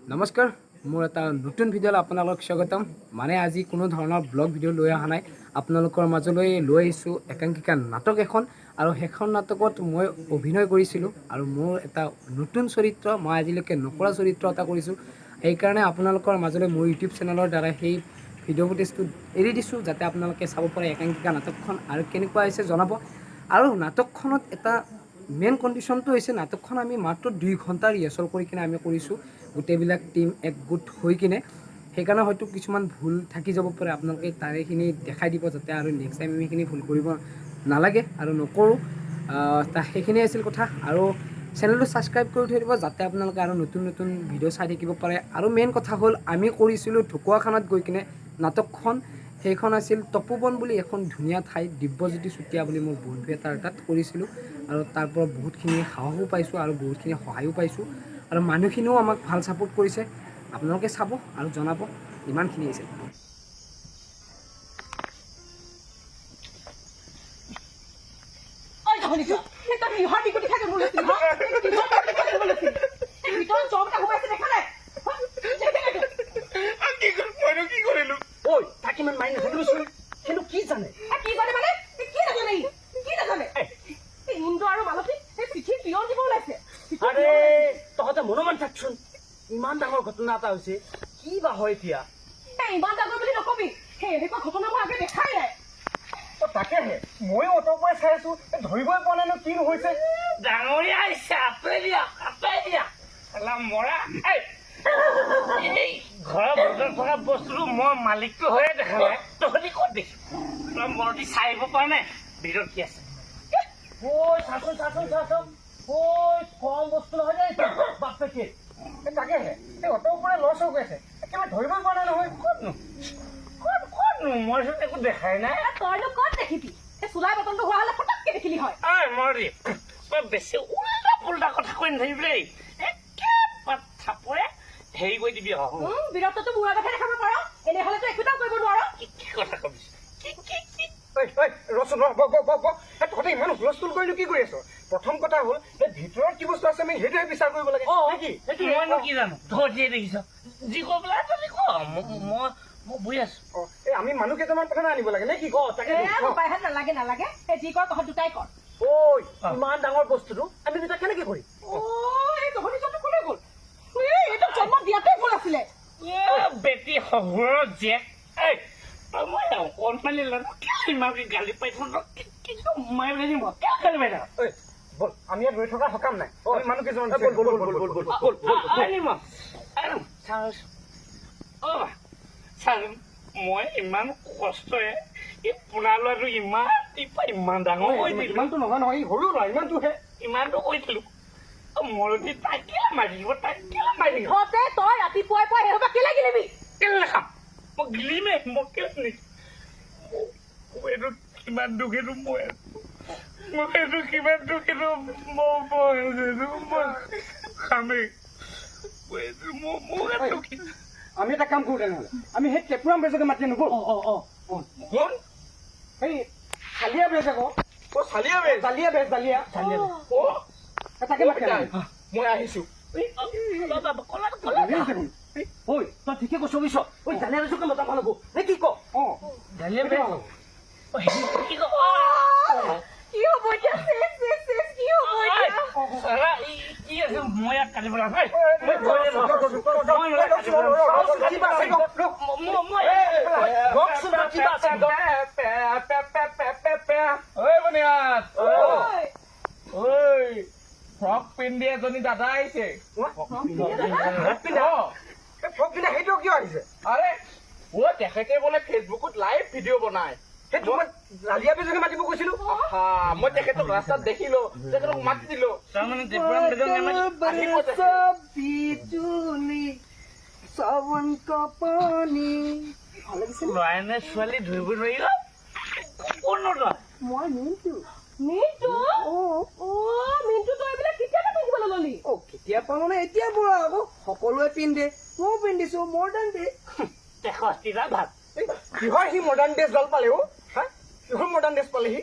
নমস্কাৰ মোৰ এটা নতুন ভিডিঅ'লৈ আপোনালোকক স্বাগতম মানে আজি কোনো ধৰণৰ ব্লগ ভিডিঅ' লৈ অহা নাই আপোনালোকৰ মাজলৈ লৈ আহিছোঁ একাংকিকা নাটক এখন আৰু সেইখন নাটকত মই অভিনয় কৰিছিলোঁ আৰু মোৰ এটা নতুন চৰিত্ৰ মই আজিলৈকে নকৰা চৰিত্ৰ এটা কৰিছোঁ সেইকাৰণে আপোনালোকৰ মাজলৈ মোৰ ইউটিউব চেনেলৰ দ্বাৰা সেই ভিডিঅ' ফুটেজটো এৰি দিছোঁ যাতে আপোনালোকে চাব পাৰে একাংকিকা নাটকখন আৰু কেনেকুৱা হৈছে জনাব আৰু নাটকখনত এটা মেইন কণ্ডিশ্যনটো হৈছে নাটকখন আমি মাত্ৰ 2 ঘণ্টা ৰিহাৰ্চেল কৰি কিনে আমি কৰিছোঁ গোটেইবিলাক টিম একগোট হৈ কিনে সেইকাৰণে হয়তো কিছুমান ভুল থাকি যাব পাৰে আপোনালোকে তাৰেখিনি দেখাই দিব যাতে আৰু নেক্সট টাইম আমি সেইখিনি ভুল কৰিব নালাগে আৰু নকৰোঁ সেইখিনিয়ে আছিল কথা আৰু চেনেলটো ছাবস্ক্ৰাইব কৰি থৈ দিব যাতে আপোনালোকে আৰু নতুন নতুন ভিডিঅ' চাই থাকিব পাৰে আৰু মেইন কথা হ'ল আমি কৰিছিলোঁ ঢকুৱাখানাত গৈ কিনে নাটকখন সেইখন আছিল তপোবন বুলি এখন ধুনীয়া ঠাই দিব্যজ্যোতি চুতীয়া বুলি মোৰ বন্ধু এটাৰ তাত কৰিছিলোঁ আৰু তাৰ পৰা বহুতখিনি সাহসো পাইছোঁ আৰু বহুতখিনি সহায়ো পাইছোঁ আৰু মানুহখিনিও আমাক ভাল ছাপোৰ্ট কৰিছে আপোনালোকে চাব আৰু জনাব ইমানখিনি আছে ইমান ডাঙৰ ঘটনা এটা হৈছে কি বা হয় এতিয়া ইমান ডাঙৰ বুলি নকবি সেই এনেকুৱা ঘটনা মই আগে দেখাই নাই তাকেহে ময়ো অতৰ পৰাই চাই আছো ধৰিবই পৰা নাই ন কি হৈছে ডাঙৰীয়া আহিছে আঁতৰাই দিয়া মৰা এই ঘৰৰ ভিতৰত থকা বস্তুটো মই মালিকটো হৈয়ে দেখা নাই তহঁতি ক'ত দেখি তই মৰটি চাই আহিব পৰা নাই ভিতৰত কি আছে চাচোন কম বস্তু নহয় যে বাপ পেকে তাকেহে এই অতৰ পৰাই লছ হৈ গৈছে একেবাৰে ধৰিবই পৰা নাই নহয় ক'তনো মই চোন একো দেখাই নাই তইনো ক'ত দেখিবি সেই চুলাই বটলটো হোৱা হ'লে ফটককে দেখিলি হয় মৰটি তই বেছি উল্টা পুল্টা কথা কৈ নাথাকিবি দেই একেবাৰে থাপৰে হেৰি কৰি দিবি বিৰক্তটো মোৰ আগতহে দেখাব পাৰ এনেহ'লেতো একোটাও কৰিব নোৱাৰ কি কথা কবি ৰচোন তহঁতে ইমান হুলস্থুল কৰিলো কি কৰি আছ প্ৰথম কথা হ'ল এই ভিতৰত কি বস্তু আছে আমি সেইটোহে বিচাৰ কৰিব লাগে নেকি মইনো কি জানো তহঁতিয়ে দেখিছ যি কৈ পেলাই তহঁতি ক মই বহি আছো এই আমি মানুহ কেইটামান কথা আনিব লাগে নে কি ক তাকে নালাগে এই যি কৰ তহঁত দুটাই কৰ ঐ ইমান ডাঙৰ বস্তুটো আমি দুটা কেনেকে কৰিম এই তহঁতিটো কোনে গ'ল এইটো জন্ম দিয়াতে ভুল আছিলে বেটি শহুৰৰ জীয়েক মই অকণমানি ল'ৰা কেলে ইমানকে গালি পাইছো কিন্তু মাৰি পেলাই দিম কেলে গালি পাই থাকা বল আমি ইয়াত ৰৈ থকা সকাম নাই মানুহ কেইজন মই ইমান কষ্টৰে এই পোনা ল'ৰাটো ইমান ডাঙৰ ইমানটো নহয় নহয় সৰু ল'ৰা ইমানটোহে ইমানটো কৈছিলো মৰতি তাক কেলে মাৰি দিব তই ৰাতিপুৱাই পুৱাই সেইসোপা কেলে গিলিবি কেলে নাখাম মই গিলিমেই মই কেলে নিদিম এইটো কিমান দুখ এইটো মই এইটো কিমান দুখ এইটো মই খামেই আমি এটা কাম কৰো তেনেহ'লে আমি সেই টেপুৰাম বেজকে মাতি আনো কোন সেই চালিয়া বেজ আকৌ চালিয়া বেজ তাকে মাতি আনো মই আহিছো ঐ তই ঠিকে কৈছ বুজিছ ঐ জালিয়া বেজকে মতা ভাল হ'ব নে কি ক জালিয়া বেজ কি হ'ব এতিয়া কি হ'ব এতিয়া মই ইয়াত কাটিব লাগে ফ্ৰক পিন্ধি এজনী দাদা আহিছে ফ্ৰক পিন্ধা সেইটো কিয় আহিছে আৰে তেখেতে বোলে ফেচবুকত লাইভ ভিডিঅ' বনাই সেইটো মই জালিয়া বেজকে মাতিব কৈছিলো মই তেখেতক ৰাস্তাত দেখিলো তেখেতক মাতি দিলো তাৰমানে ল'ৰাই নে ছোৱালী ধৰিব নোৱাৰিল কোনো মই মিন্টু তই এইবিলাক কেতিয়াবা পিন্ধিবলৈ ললি কেতিয়া পাওঁ মানে এতিয়া পৰা আকৌ সকলোৱে পিন্ধে ময়ো পিন্ধিছোঁ মডাৰ্ণ ডে ভাত কিহৰ সি মডাৰ্ণ ড্ৰেছ ভাল পালে কিহৰ মডাৰ্ণ ড্ৰেছ পালেহি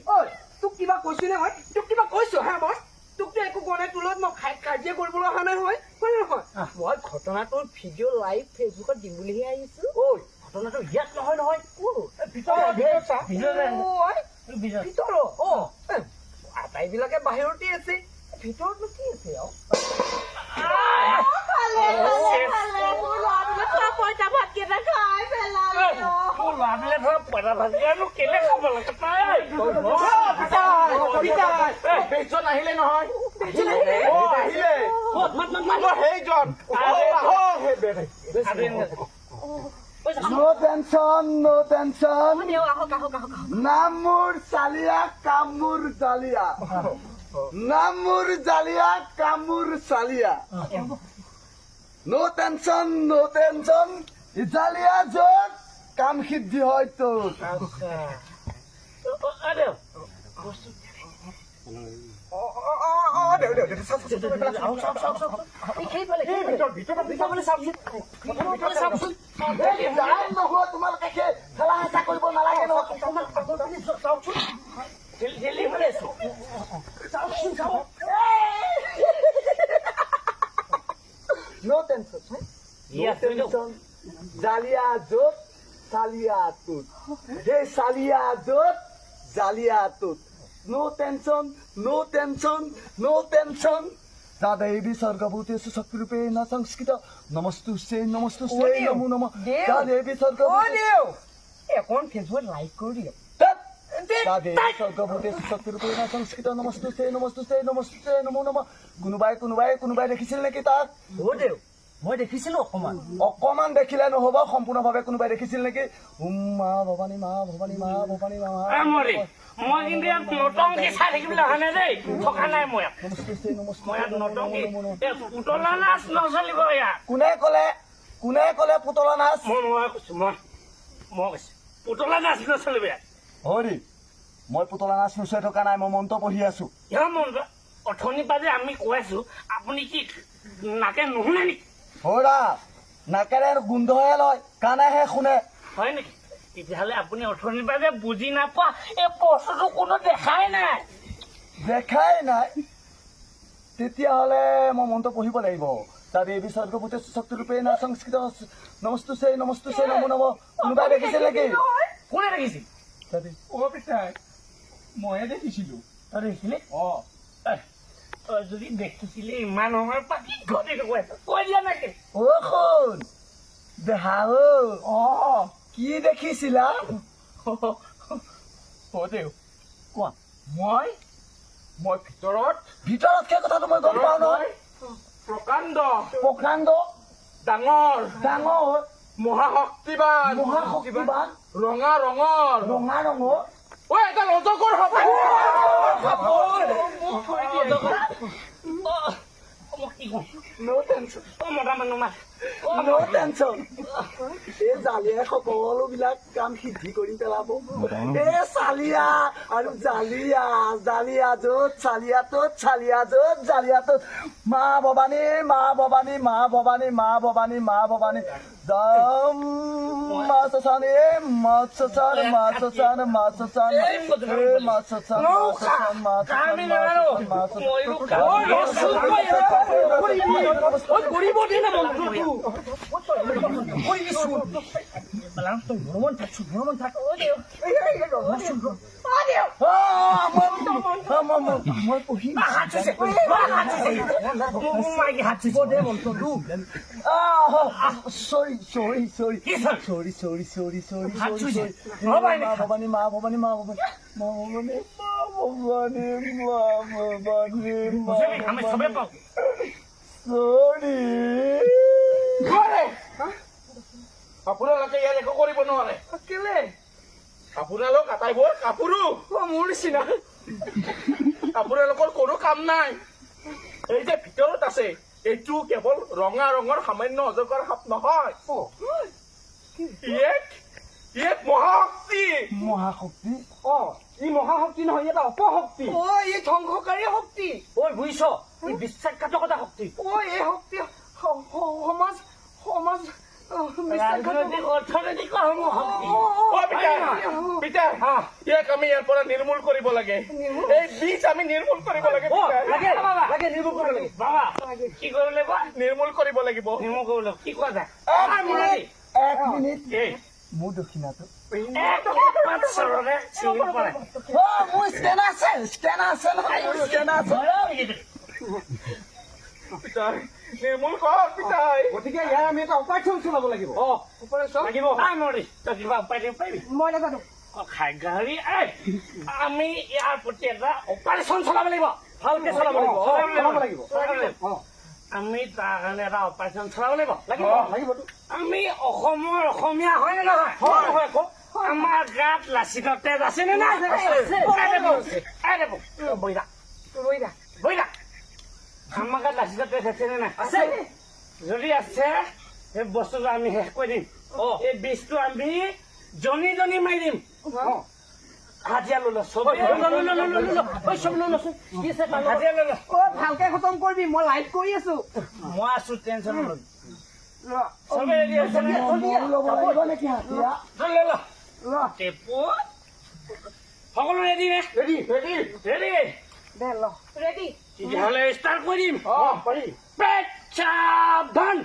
তোক কিবা কৈছো নে মই তোক কিবা কৈছো হা মই তোকতো একো কোৱা নাই, তোৰ লগত মই কাজিয়া কৰিবলৈ অহা নাই হয় নে নহয়? মই ঘটনাটোৰ ভিডিঅ' লাইভ ফেচবুকত দিম বুলিহে আহিছো। ঐ ঘটনাটো ইয়াত নহয় নহয়, আটাইবিলাকে বাহিৰতে আছে, ভিতৰতনো কি আছে আৰু? ল'ৰাবিলাকে ধৰা পইতা ভাজিয়ানো কেলে খাব লাগে বেজন আহিলে নহয়, সেইজন No tension, no tention. Namur Salia, Kamur Dalia. Namur Dalia, Kamur Salia. No tension, no tension. Italia Jod, Kam Hiddi Hoito. তোমালোকে খেলা হেঁচা কৰিব নালাগে No tension. No tension. Jalia Jod, Salia Tut. Hey Salia Jod, Jalia Tut. No tension, no tension, no tension. Dadevi Sargabhutesu Sakrupeena Sanskita. Namastuste, namastuste, namo namo. Dadevi Sargabhutesu. এখন ফেচবুকত like কৰি দিয়ক। Dadevi Sargabhutesu Sakrupeena Sanskita. Namastuste, namastuste, namastuste, namo namo. কোনোবাই দেখিছিল নেকি তাক? দেউ মই দেখিছিলো অকমান দেখিলে নহব, সম্পূৰ্ণভাৱে কোনোবাই দেখিছিল নেকি? মা ভৱানী মা ভৱানী মা ভৱানী মা। মই কিন্তু ইয়াত নটংকি চাই থাকিবলৈ অহা নাই দেই, থকা নাই মই ইয়াত নটংকি পুতলা নাচ নচলিব ইয়াত। কোনে কলে পুতলা নাচ? মই কৈছো পুতলা নাচ নচলিব ইয়াত। হৰি মই পুতলা নাচ নচাই থকা নাই, মই মন্ত্ৰ পঢ়ি আছো। ইয়াৰ মন অথনিৰ পৰা যে আমি কৈ আছো, আপুনি কি নাকে নুশুনে নেকি? হৰা নাকেৰে গোন্ধহে লয়, কাণেহে শুনে। হয় নেকি? তেতিয়াহ'লে আপুনি অথনিৰ পৰা যে বুজি নাপোৱা এই বস্তুটো কোনো দেখাই নাই। দেখাই নাই? তেতিয়াহ'লে মই মন্ত্ৰ পঢ়িব লাগিব। Dadevi Sargabhutesu Sakrupeena Sanskita. Namastuste, namastuste, namo namo. কোনোবাই দেখিছিল নেকি? কোনে দেখিছিল? ময়ে দেখিছিলো। তই দেখিছিলি? তই যদি দেখিছিলি ইমান সময় পাতি ঘটি কৈ দিয়া নাকি? শুন দেহা কি দেখিছিলা? দেউ কোৱা। মই ভিতৰত সেই কথাটো মই গম পাওঁ নহয়। প্ৰকাণ্ড প্ৰকাণ্ড ডাঙৰ মহাশক্তিবান ৰঙা ৰঙৰ এটা অজগৰ এই জালিয়াই সকলোবিলাক কাম সিদ্ধি কৰি পেলাব। এই চালিয়া আৰু জালিয়া য'ত চালিয়া ত'ত চালিয়া য'ত জালিয়া ত'ত। মা ভৱানী মা ভৱানী মা ভৱানী মা ভৱানী মা ভৱানী যাম মা শশানী মা শশান মা শশান মা শশান মা শশান মা মই পঢ়ি ভৱানী মা ভৱানী মা ভৱানী মা ভৱানী আমি চবে পাওঁ। আপোনালোকে ইয়াত একো কৰিব নোৱাৰে। কেলে? আপোনালোক আটাইবোৰ কাপোৰো মোৰ নিচিনা। আপোনালোকৰ কোনো কাম নাই। এই যে ভিতৰত আছে, এইটো কেৱল ৰঙা ৰঙৰ সামান্য অজগৰ সাপ নহয়, মহাশক্তি। ই মহাশক্তি নহয়, এটা অপশক্তি। ই ধ্বংসকাৰী শক্তি। বুজিছ? ই বিশ্বাসঘাতকতা শক্তি। এই শক্তি সমাজ ৰাজনৈতিক অৰ্থনৈতিক কৰ্মশক্তি পিতাই ইয়াক আমি ইয়াৰ পৰা নিৰ্মূল কৰিব লাগে এই বীজ আমি নিৰ্মূল কৰিব লাগে লাগে নিৰ্মূল কৰিব লাগে বাবা কি কৰিব লাগিব নিৰ্মূল কৰিব লাগিব নিৰ্মূল কৰিব লাগিব কি কোৱা যায় এক মিনিট এই মোৰ দক্ষিণাটো পাঁচ চৰৰে চিনি পোৱা নাই মোৰ স্কেনাৰ আছে নহয় স্কেনাৰ আছে পিতাই নিৰ্মূল কৰ পিতাই গতিকে ইয়াৰ আমি এটা অপাৰেশ্যন চলাব লাগিব লাগিব নৰি তই কিবা উপায় দিব পাৰিবি মই নাজানো খাগাৰী আমি ইয়াৰ প্ৰতি এটা অপাৰেশ্যন চলাব লাগিব ভালকে চলাব লাগিব আমি তাৰ কাৰণে এটা অপাৰেশ্যন চলাব লাগিব লাগিবতো আমি অসমৰ অসমীয়া হয় নে নহয় আমাৰ গাত লাচিতৰ তেজ আছে নে নাই বৈদা আমাৰ গাত লাচিতৰ তেজ আছে নে নাই আছে যদি আছে সেই বস্তুটো আমি শেষ কৰি দিম এই বীজটো আমি জনি জনি মাৰি দিম হাজিয়া লৈ ল চব হাজিয়া লৈ ল ভালকে খতম কৰিবি মই লাইভ কৰি আছো মই আছো টেনশ্যন নলবি চবে ৰেডি আছে নে ল'ব লাগিব নেকি হাতিয়া লৈ ল টেপু সকলো ৰেডি নে ৰেডি দে ল ৰেডি তেতিয়াহ'লে ষ্টাৰ্ট কৰি দিম পাৰি পেট সাৱধান